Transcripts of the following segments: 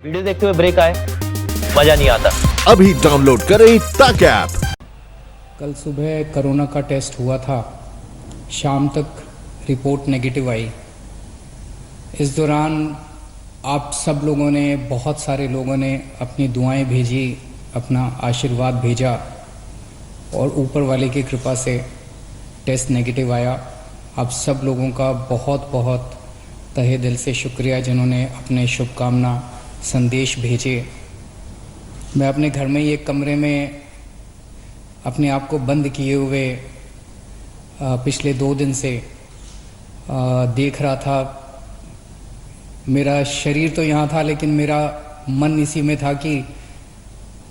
Video देखते हुए break आए, मजा नहीं आता। अभी डाउनलोड करें तक ऐप। कल सुबह कोरोना का टेस्ट हुआ था, शाम तक रिपोर्ट नेगेटिव आई। इस दौरान आप सब लोगों ने, बहुत सारे लोगों ने अपनी दुआएं भेजी, अपना आशीर्वाद भेजा और ऊपर वाले की कृपा से टेस्ट नेगेटिव आया। आप सब लोगों का बहुत बहुत तहे दिल से शुक्रिया जिन्होंने अपने शुभकामना संदेश भेजे। मैं अपने घर में ही एक कमरे में अपने आप को बंद किए हुए पिछले 2 दिन से देख रहा था। मेरा शरीर तो यहाँ था लेकिन मेरा मन इसी में था कि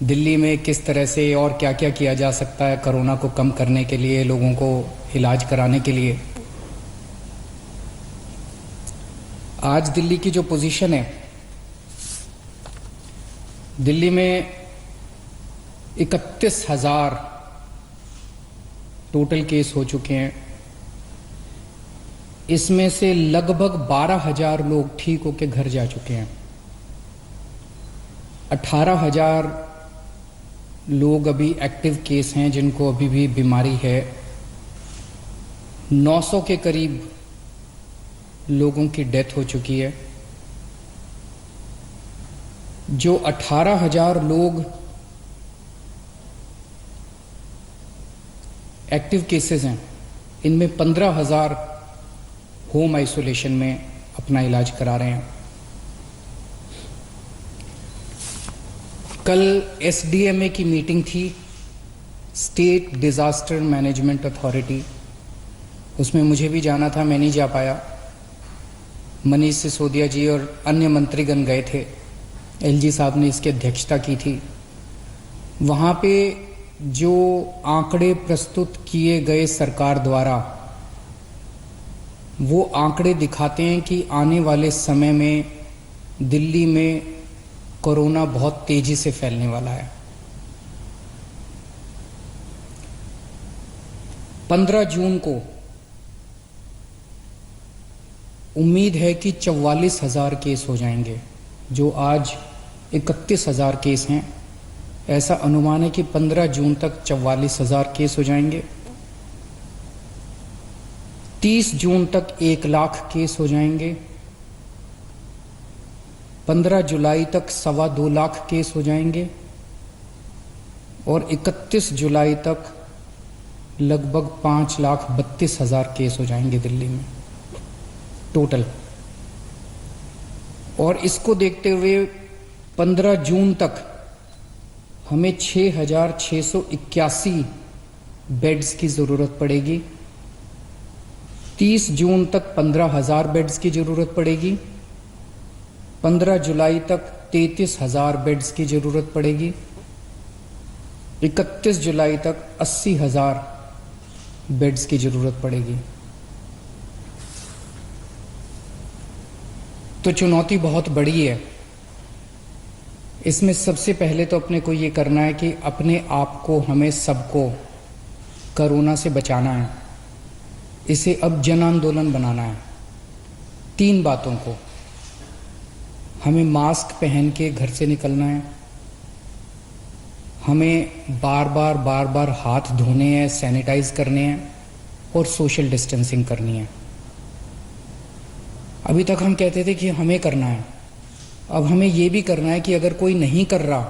दिल्ली में किस तरह से और क्या क्या किया जा सकता है कोरोना को कम करने के लिए, लोगों को इलाज कराने के लिए। आज दिल्ली की जो पोजीशन है, दिल्ली में 31,000 टोटल केस हो चुके हैं। इसमें से लगभग 12,000 लोग ठीक होकर घर जा चुके हैं। 18,000 लोग अभी एक्टिव केस हैं जिनको अभी भी बीमारी है। 900 के करीब लोगों की डेथ हो चुकी है। जो 18,000 लोग एक्टिव केसेस हैं, इनमें 15,000 होम आइसोलेशन में अपना इलाज करा रहे हैं। कल एसडीएमए की मीटिंग थी, स्टेट डिजास्टर मैनेजमेंट अथॉरिटी। उसमें मुझे भी जाना था, मैं नहीं जा पाया। मनीष सिसोदिया जी और अन्य मंत्रीगण गए थे। एलजी साहब ने इसकी अध्यक्षता की थी। वहाँ पे जो आंकड़े प्रस्तुत किए गए सरकार द्वारा, वो आंकड़े दिखाते हैं कि आने वाले समय में दिल्ली में कोरोना बहुत तेजी से फैलने वाला है। 15 जून को उम्मीद है कि 44,000 केस हो जाएंगे। जो आज 31,000 केस हैं, ऐसा अनुमान है कि 15 जून तक 44,000 केस हो जाएंगे। 30 जून तक 1 लाख केस हो जाएंगे। 15 जुलाई तक 2.25 लाख केस हो जाएंगे और 31 जुलाई तक लगभग 5,32,000 केस हो जाएंगे दिल्ली में टोटल। और इसको देखते हुए 15 जून तक हमें 6,681 बेड्स की ज़रूरत पड़ेगी। 30 जून तक 15,000 बेड्स की ज़रूरत पड़ेगी। 15 जुलाई तक 33,000 बेड्स की ज़रूरत पड़ेगी। 31 जुलाई तक 80,000 बेड्स की ज़रूरत पड़ेगी। तो चुनौती बहुत बड़ी है। इसमें सबसे पहले तो अपने को ये करना है कि अपने आप को, हमें सबको कोरोना से बचाना है। इसे अब जन आंदोलन बनाना है। 3 बातों को, हमें मास्क पहन के घर से निकलना है, हमें बार बार हाथ धोने हैं, सैनिटाइज करने हैं और सोशल डिस्टेंसिंग करनी है। अभी तक हम कहते थे कि हमें करना है, अब हमें ये भी करना है कि अगर कोई नहीं कर रहा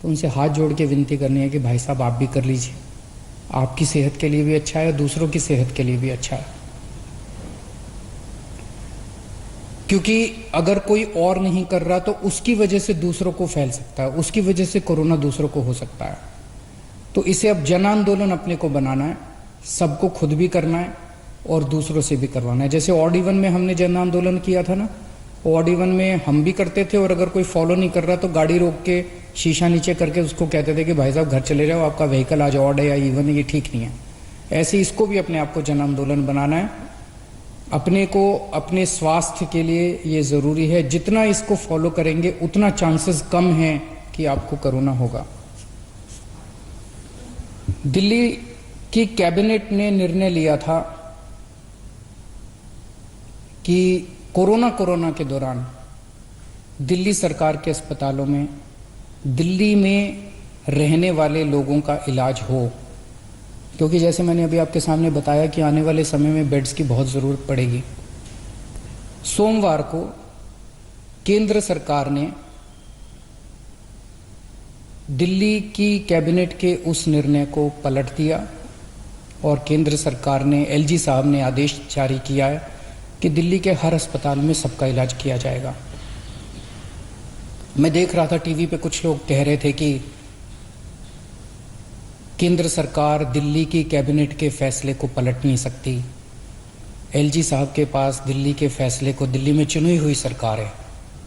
तो उनसे हाथ जोड़ के विनती करनी है कि भाई साहब आप भी कर लीजिए। आपकी सेहत के लिए भी अच्छा है, दूसरों की सेहत के लिए भी अच्छा है। क्योंकि अगर कोई और नहीं कर रहा तो उसकी वजह से दूसरों को फैल सकता है, उसकी वजह से कोरोना दूसरों को हो सकता है। तो इसे अब जन आंदोलन अपने को बनाना है, सबको खुद भी करना है और दूसरों से भी करवाना है। जैसे ऑड इवन में हमने जन आंदोलन किया था ना, ऑड इवन में हम भी करते थे और अगर कोई फॉलो नहीं कर रहा तो गाड़ी रोक के शीशा नीचे करके उसको कहते थे कि भाई साहब घर चले जाओ, आपका व्हीकल आज ऑड है या इवन है, ये ठीक नहीं है। ऐसे इसको भी अपने आप को जन आंदोलन बनाना है। अपने को, अपने स्वास्थ्य के लिए ये ज़रूरी है। जितना इसको फॉलो करेंगे उतना चांसेस कम हैं कि आपको कोरोना होगा। दिल्ली की कैबिनेट ने निर्णय लिया था कि कोरोना के दौरान दिल्ली सरकार के अस्पतालों में दिल्ली में रहने वाले लोगों का इलाज हो, क्योंकि जैसे मैंने अभी आपके सामने बताया कि आने वाले समय में बेड्स की बहुत ज़रूरत पड़ेगी। सोमवार को केंद्र सरकार ने दिल्ली की कैबिनेट के उस निर्णय को पलट दिया और केंद्र सरकार ने, एलजी साहब ने आदेश जारी किया है कि दिल्ली के हर अस्पताल में सबका इलाज किया जाएगा। मैं देख रहा था टीवी पे कुछ लोग कह रहे थे कि केंद्र सरकार दिल्ली की कैबिनेट के फैसले को पलट नहीं सकती। एलजी साहब के पास दिल्ली के फैसले को, दिल्ली में चुनी हुई सरकार है,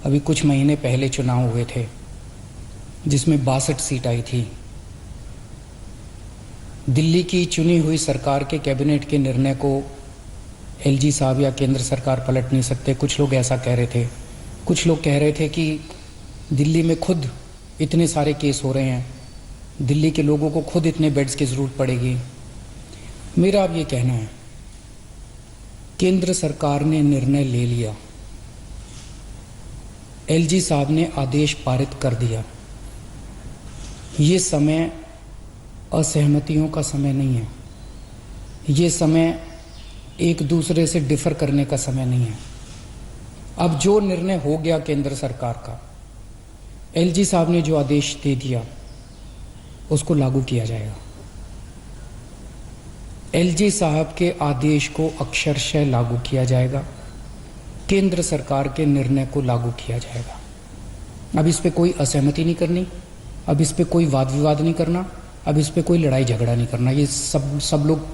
अभी कुछ महीने पहले चुनाव हुए थे जिसमें 62 सीट आई थी। दिल्ली की चुनी हुई सरकार के कैबिनेट के निर्णय को एलजी साहब या केंद्र सरकार पलट नहीं सकते। कुछ लोग ऐसा कह रहे थे। कुछ लोग कह रहे थे कि दिल्ली में खुद इतने सारे केस हो रहे हैं, दिल्ली के लोगों को खुद इतने बेड्स की ज़रूरत पड़ेगी। मेरा अब ये कहना है, केंद्र सरकार ने निर्णय ले लिया, एलजी साहब ने आदेश पारित कर दिया। ये समय असहमतियों का समय नहीं है, ये समय एक दूसरे से डिफर करने का समय नहीं है। अब जो निर्णय हो गया केंद्र सरकार का, एलजी साहब ने जो आदेश दे दिया उसको लागू किया जाएगा। एलजी साहब के आदेश को अक्षरशः लागू किया जाएगा, केंद्र सरकार के निर्णय को लागू किया जाएगा। अब इस पे कोई असहमति नहीं करनी, अब इस पे कोई वाद विवाद नहीं करना, अब इस पे कोई लड़ाई झगड़ा नहीं करना। ये सब लोग,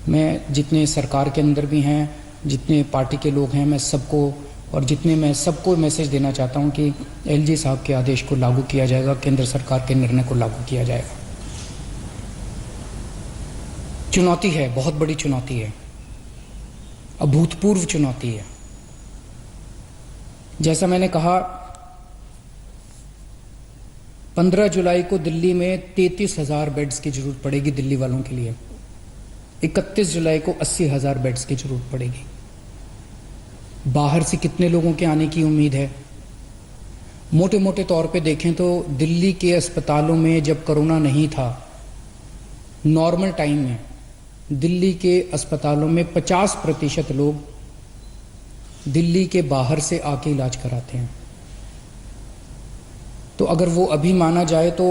मैं जितने सरकार के अंदर भी हैं, जितने पार्टी के लोग हैं, मैं सबको और जितने मैं सबको मैसेज देना चाहता हूं कि एलजी साहब के आदेश को लागू किया जाएगा, केंद्र सरकार के निर्णय को लागू किया जाएगा। चुनौती है, बहुत बड़ी चुनौती है, अभूतपूर्व चुनौती है। जैसा मैंने कहा, 15 जुलाई को दिल्ली में 33,000 बेड्स की जरूरत पड़ेगी दिल्ली वालों के लिए। 31 जुलाई को 80,000 बेड्स की जरूरत पड़ेगी। बाहर से कितने लोगों के आने की उम्मीद है? मोटे मोटे तौर पे देखें तो दिल्ली के अस्पतालों में जब कोरोना नहीं था, नॉर्मल टाइम में दिल्ली के अस्पतालों में 50% लोग दिल्ली के बाहर से आके इलाज कराते हैं। तो अगर वो अभी माना जाए तो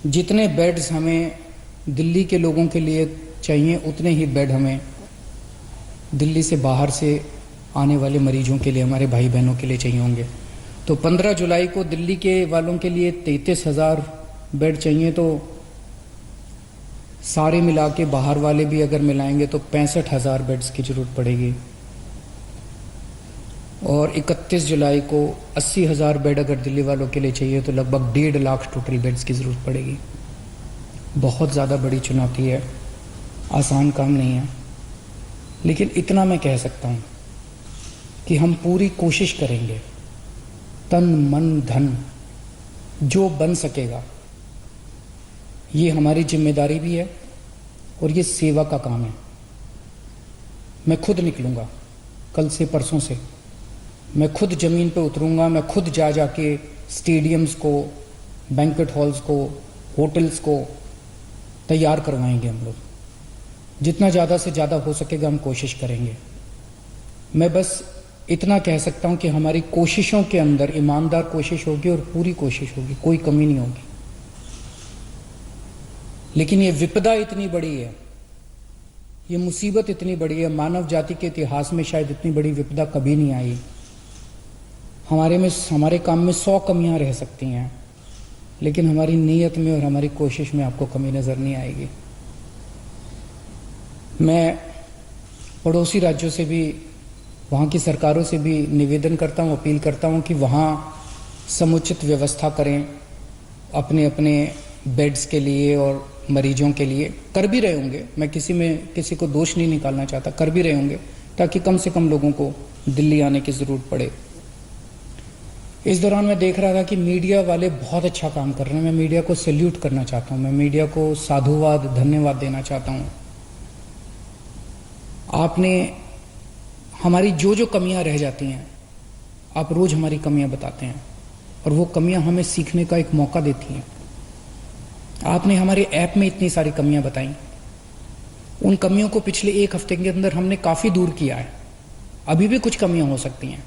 जितने बेड्स हमें दिल्ली के लोगों के लिए चाहिए, उतने ही बेड हमें दिल्ली से बाहर से आने वाले मरीजों के लिए, हमारे भाई बहनों के लिए चाहिए होंगे। तो 15 जुलाई को दिल्ली के वालों के लिए 33,000 बेड चाहिए, तो सारे मिला के बाहर वाले भी अगर मिलाएंगे तो 65,000 बेड्स की जरूरत पड़ेगी। और 31 जुलाई को 80,000 बेड अगर दिल्ली वालों के लिए चाहिए तो लगभग 1.5 लाख टोटल बेड्स की ज़रूरत पड़ेगी। बहुत ज़्यादा बड़ी चुनौती है, आसान काम नहीं है। लेकिन इतना मैं कह सकता हूँ कि हम पूरी कोशिश करेंगे, तन मन धन जो बन सकेगा। ये हमारी जिम्मेदारी भी है और ये सेवा का काम है। मैं खुद निकलूँगा, कल से परसों से मैं खुद ज़मीन पे उतरूँगा, मैं खुद जाके स्टेडियम्स को, बैंक्वेट हॉल्स को, होटल्स को तैयार करवाएंगे। हम लोग जितना ज़्यादा से ज़्यादा हो सकेगा हम कोशिश करेंगे। मैं बस इतना कह सकता हूँ कि हमारी कोशिशों के अंदर ईमानदार कोशिश होगी और पूरी कोशिश होगी, कोई कमी नहीं होगी। लेकिन ये विपदा इतनी बड़ी है, ये मुसीबत इतनी बड़ी है, मानव जाति के इतिहास में शायद इतनी बड़ी विपदा कभी नहीं आई। हमारे काम में 100 कमियां रह सकती हैं, लेकिन हमारी नीयत में और हमारी कोशिश में आपको कमी नज़र नहीं आएगी। मैं पड़ोसी राज्यों से भी, वहाँ की सरकारों से भी निवेदन करता हूँ, अपील करता हूँ कि वहाँ समुचित व्यवस्था करें अपने अपने बेड्स के लिए और मरीजों के लिए। कर भी रहे होंगे, मैं किसी को दोष नहीं निकालना चाहता, कर भी रहे होंगे ताकि कम से कम लोगों को दिल्ली आने की ज़रूरत पड़े। इस दौरान मैं देख रहा था कि मीडिया वाले बहुत अच्छा काम कर रहे हैं। मैं मीडिया को सैल्यूट करना चाहता हूँ, मैं मीडिया को साधुवाद, धन्यवाद देना चाहता हूँ। आपने हमारी जो कमियां रह जाती हैं आप रोज हमारी कमियां बताते हैं और वो कमियां हमें सीखने का एक मौका देती हैं। आपने हमारे ऐप में इतनी सारी कमियां बताई, उन कमियों को पिछले एक हफ्ते के अंदर हमने काफी दूर किया है। अभी भी कुछ कमियां हो सकती हैं,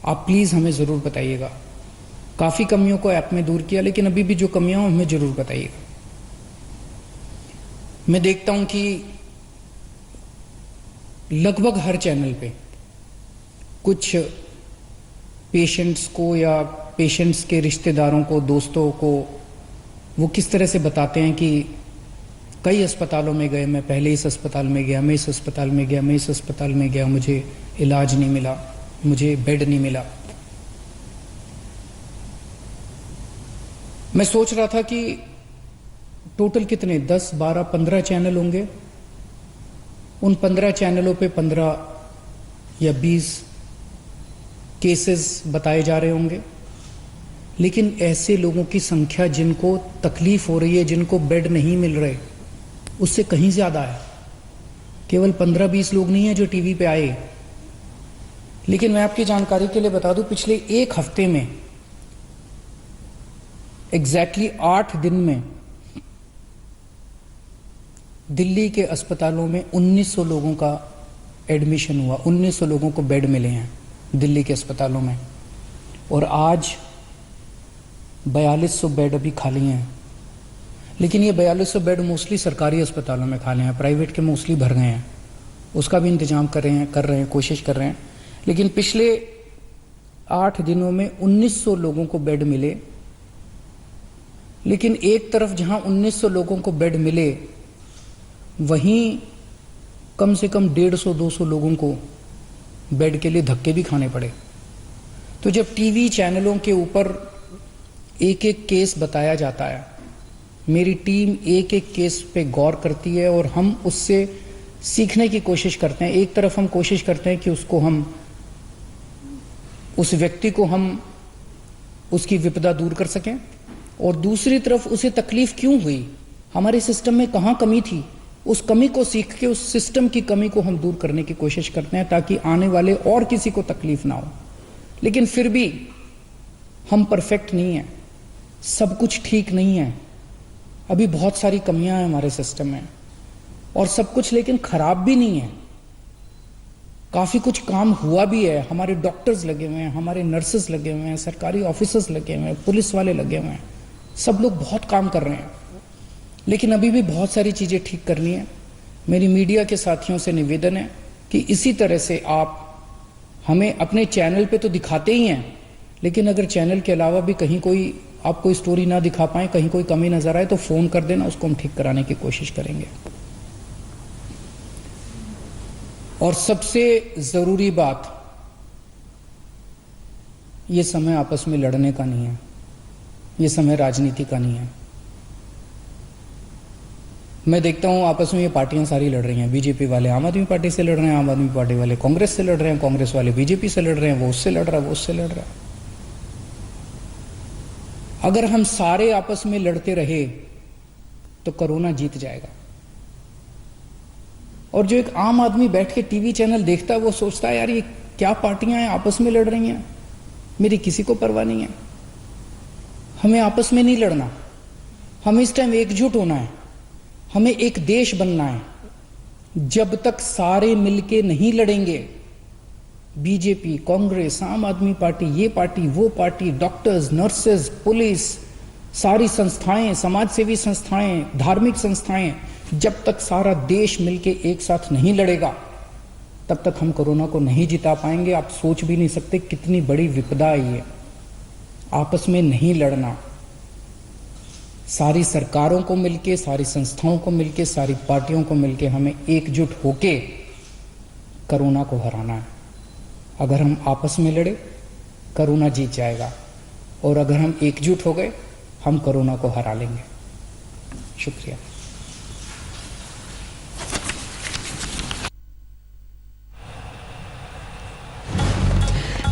आप प्लीज हमें जरूर बताइएगा। काफी कमियों को ऐप में दूर किया, लेकिन अभी भी जो कमियां हो हमें जरूर बताइएगा। मैं देखता हूं कि लगभग हर चैनल पे कुछ पेशेंट्स को या पेशेंट्स के रिश्तेदारों को, दोस्तों को वो किस तरह से बताते हैं कि कई अस्पतालों में गए, मैं पहले इस अस्पताल में गया, मैं इस अस्पताल में गया, मैं इस अस्पताल में गया, मुझे इलाज नहीं मिला, मुझे बेड नहीं मिला। मैं सोच रहा था कि टोटल कितने 10, 12, 15 चैनल होंगे। उन 15 चैनलों पे 15 या 20 केसेस बताए जा रहे होंगे, लेकिन ऐसे लोगों की संख्या जिनको तकलीफ हो रही है, जिनको बेड नहीं मिल रहे, उससे कहीं ज्यादा है। केवल 15-20 लोग नहीं है जो टीवी पे आए। लेकिन मैं आपकी जानकारी के लिए बता दूं, पिछले एक हफ्ते में एग्जैक्टली 8 दिन में दिल्ली के अस्पतालों में 1900 लोगों का एडमिशन हुआ, 1900 लोगों को बेड मिले हैं दिल्ली के अस्पतालों में। और आज 4200 बेड अभी खाली हैं। लेकिन ये 4200 बेड मोस्टली सरकारी अस्पतालों में खाली हैं, प्राइवेट के मोस्टली भर गए हैं। उसका भी इंतजाम कर रहे हैं, कोशिश कर रहे हैं। लेकिन पिछले 8 दिनों में 1900 लोगों को बेड मिले। लेकिन एक तरफ जहां 1900 लोगों को बेड मिले, वहीं कम से कम 150-200 लोगों को बेड के लिए धक्के भी खाने पड़े। तो जब टीवी चैनलों के ऊपर एक एक केस बताया जाता है, मेरी टीम एक एक केस पे गौर करती है और हम उससे सीखने की कोशिश करते हैं। एक तरफ हम कोशिश करते हैं कि उस व्यक्ति को हम उसकी विपदा दूर कर सकें, और दूसरी तरफ उसे तकलीफ क्यों हुई, हमारे सिस्टम में कहाँ कमी थी, उस कमी को सीख के उस सिस्टम की कमी को हम दूर करने की कोशिश करते हैं, ताकि आने वाले और किसी को तकलीफ ना हो। लेकिन फिर भी हम परफेक्ट नहीं हैं, सब कुछ ठीक नहीं है, अभी बहुत सारी कमियां हैं हमारे सिस्टम में, और सब कुछ लेकिन खराब भी नहीं है। काफी कुछ काम हुआ भी है, हमारे डॉक्टर्स लगे हुए हैं, हमारे नर्सेस लगे हुए हैं, सरकारी ऑफिसर्स लगे हुए हैं, पुलिस वाले लगे हुए हैं, सब लोग बहुत काम कर रहे हैं। लेकिन अभी भी बहुत सारी चीजें ठीक करनी है। मेरी मीडिया के साथियों से निवेदन है कि इसी तरह से आप हमें अपने चैनल पे तो दिखाते ही हैं, लेकिन अगर चैनल के अलावा भी कहीं कोई आप कोई स्टोरी ना दिखा पाए, कहीं कोई कमी नजर आए, तो फोन कर देना, उसको हम ठीक कराने की कोशिश करेंगे। और सबसे जरूरी बात, ये समय आपस में लड़ने का नहीं है, ये समय राजनीति का नहीं है। मैं देखता हूं आपस में ये पार्टियां सारी लड़ रही हैं। बीजेपी वाले आम आदमी पार्टी से लड़ रहे हैं, आम आदमी पार्टी वाले कांग्रेस से लड़ रहे हैं, कांग्रेस वाले बीजेपी से लड़ रहे हैं, वो उससे लड़ रहा है, वो उससे लड़ रहा है। अगर हम सारे आपस में लड़ते रहे तो कोरोना जीत जाएगा। और जो एक आम आदमी बैठ के टीवी चैनल देखता है, वो सोचता है यार ये क्या पार्टियां हैं, आपस में लड़ रही हैं, मेरी किसी को परवाह नहीं है। हमें आपस में नहीं लड़ना, हमें इस टाइम एकजुट होना है, हमें एक देश बनना है। जब तक सारे मिलके नहीं लड़ेंगे, बीजेपी, कांग्रेस, आम आदमी पार्टी, ये पार्टी, वो पार्टी, डॉक्टर्स, नर्सेज, पुलिस, सारी संस्थाएं, समाजसेवी संस्थाएं, धार्मिक संस्थाएं, जब तक सारा देश मिलके एक साथ नहीं लड़ेगा, तब तक हम कोरोना को नहीं जिता पाएंगे। आप सोच भी नहीं सकते कितनी बड़ी विपदा है ये। आपस में नहीं लड़ना, सारी सरकारों को मिलके, सारी संस्थाओं को मिलके, सारी पार्टियों को मिलके हमें एकजुट होके कोरोना को हराना है। अगर हम आपस में लड़े, कोरोना जीत जाएगा, और अगर हम एकजुट हो गए, हम कोरोना को हरा लेंगे। शुक्रिया।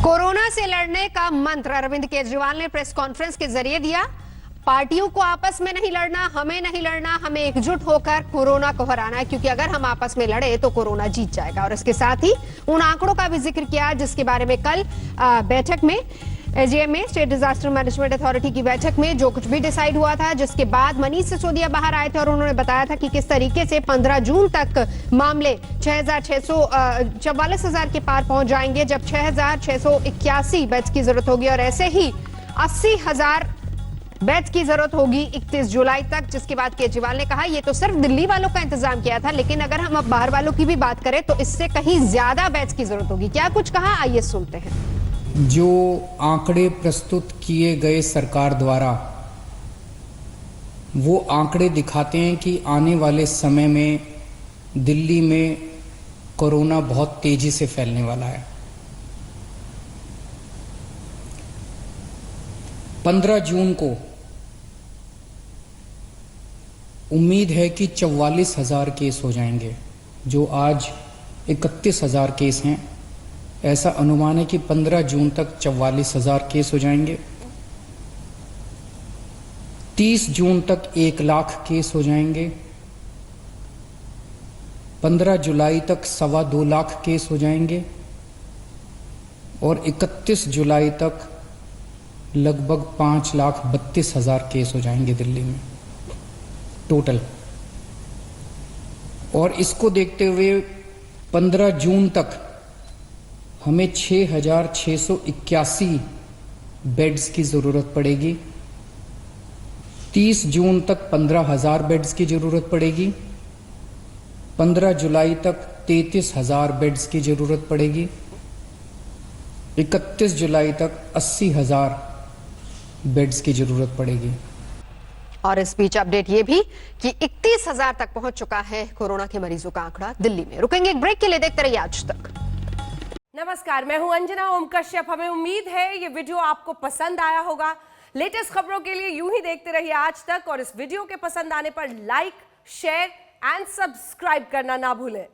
कोरोना से लड़ने का मंत्र अरविंद केजरीवाल ने प्रेस कॉन्फ्रेंस के जरिए दिया। पार्टियों को आपस में नहीं लड़ना, हमें नहीं लड़ना, हमें एकजुट होकर कोरोना को हराना है, क्योंकि अगर हम आपस में लड़े तो कोरोना जीत जाएगा। और इसके साथ ही उन आंकड़ों का भी जिक्र किया जिसके बारे में कल बैठक में एजीएम में, स्टेट डिजास्टर मैनेजमेंट अथॉरिटी की बैठक में जो कुछ भी डिसाइड हुआ था, जिसके बाद मनीष सिसोदिया बाहर आए थे और उन्होंने बताया था कि किस तरीके से 15 जून तक मामले 44,000 के पार पहुंच जाएंगे, जब 6,681 बेड्स की जरूरत होगी और ऐसे ही 80,000 बेड्स की जरूरत होगी 31 जुलाई तक। जिसके बाद केजरीवाल ने कहा ये तो सिर्फ दिल्ली वालों का इंतजाम किया था, लेकिन अगर हम अब बाहर वालों की भी बात करें तो इससे कहीं ज्यादा बेड्स की जरूरत होगी। क्या कुछ कहा, आइए सुनते हैं। जो आंकड़े प्रस्तुत किए गए सरकार द्वारा, वो आंकड़े दिखाते हैं कि आने वाले समय में दिल्ली में कोरोना बहुत तेजी से फैलने वाला है। 15 जून को उम्मीद है कि 44,000 केस हो जाएंगे, जो आज 31,000 केस हैं। ऐसा अनुमान है कि 15 जून तक 44,000 केस हो जाएंगे। 30 जून तक 1 लाख केस हो जाएंगे। 15 जुलाई तक 2.25 लाख केस हो जाएंगे और 31 जुलाई तक लगभग 5,32,000 केस हो जाएंगे दिल्ली में टोटल। और इसको देखते हुए 15 जून तक हमें 6,681 बेड्स की ज़रूरत पड़ेगी। 30 जून तक 15,000 बेड्स की ज़रूरत पड़ेगी। 15 जुलाई तक 33,000 बेड्स की ज़रूरत पड़ेगी। 31 जुलाई तक 80,000 बेड्स की ज़रूरत पड़ेगी। और इस बीच अपडेट ये भी कि 31,000 तक पहुंच चुका है कोरोना के मरीजों का आंकड़ा दिल्ली में। रुकेंगे एक ब्रेक के लिए, देखते रहिए आज तक। नमस्कार, मैं हूं अंजना ओम कश्यप। हमें उम्मीद है ये वीडियो आपको पसंद आया होगा। लेटेस्ट खबरों के लिए यूं ही देखते रहिए आज तक और इस वीडियो के पसंद आने पर लाइक, शेयर एंड सब्सक्राइब करना ना भूलें।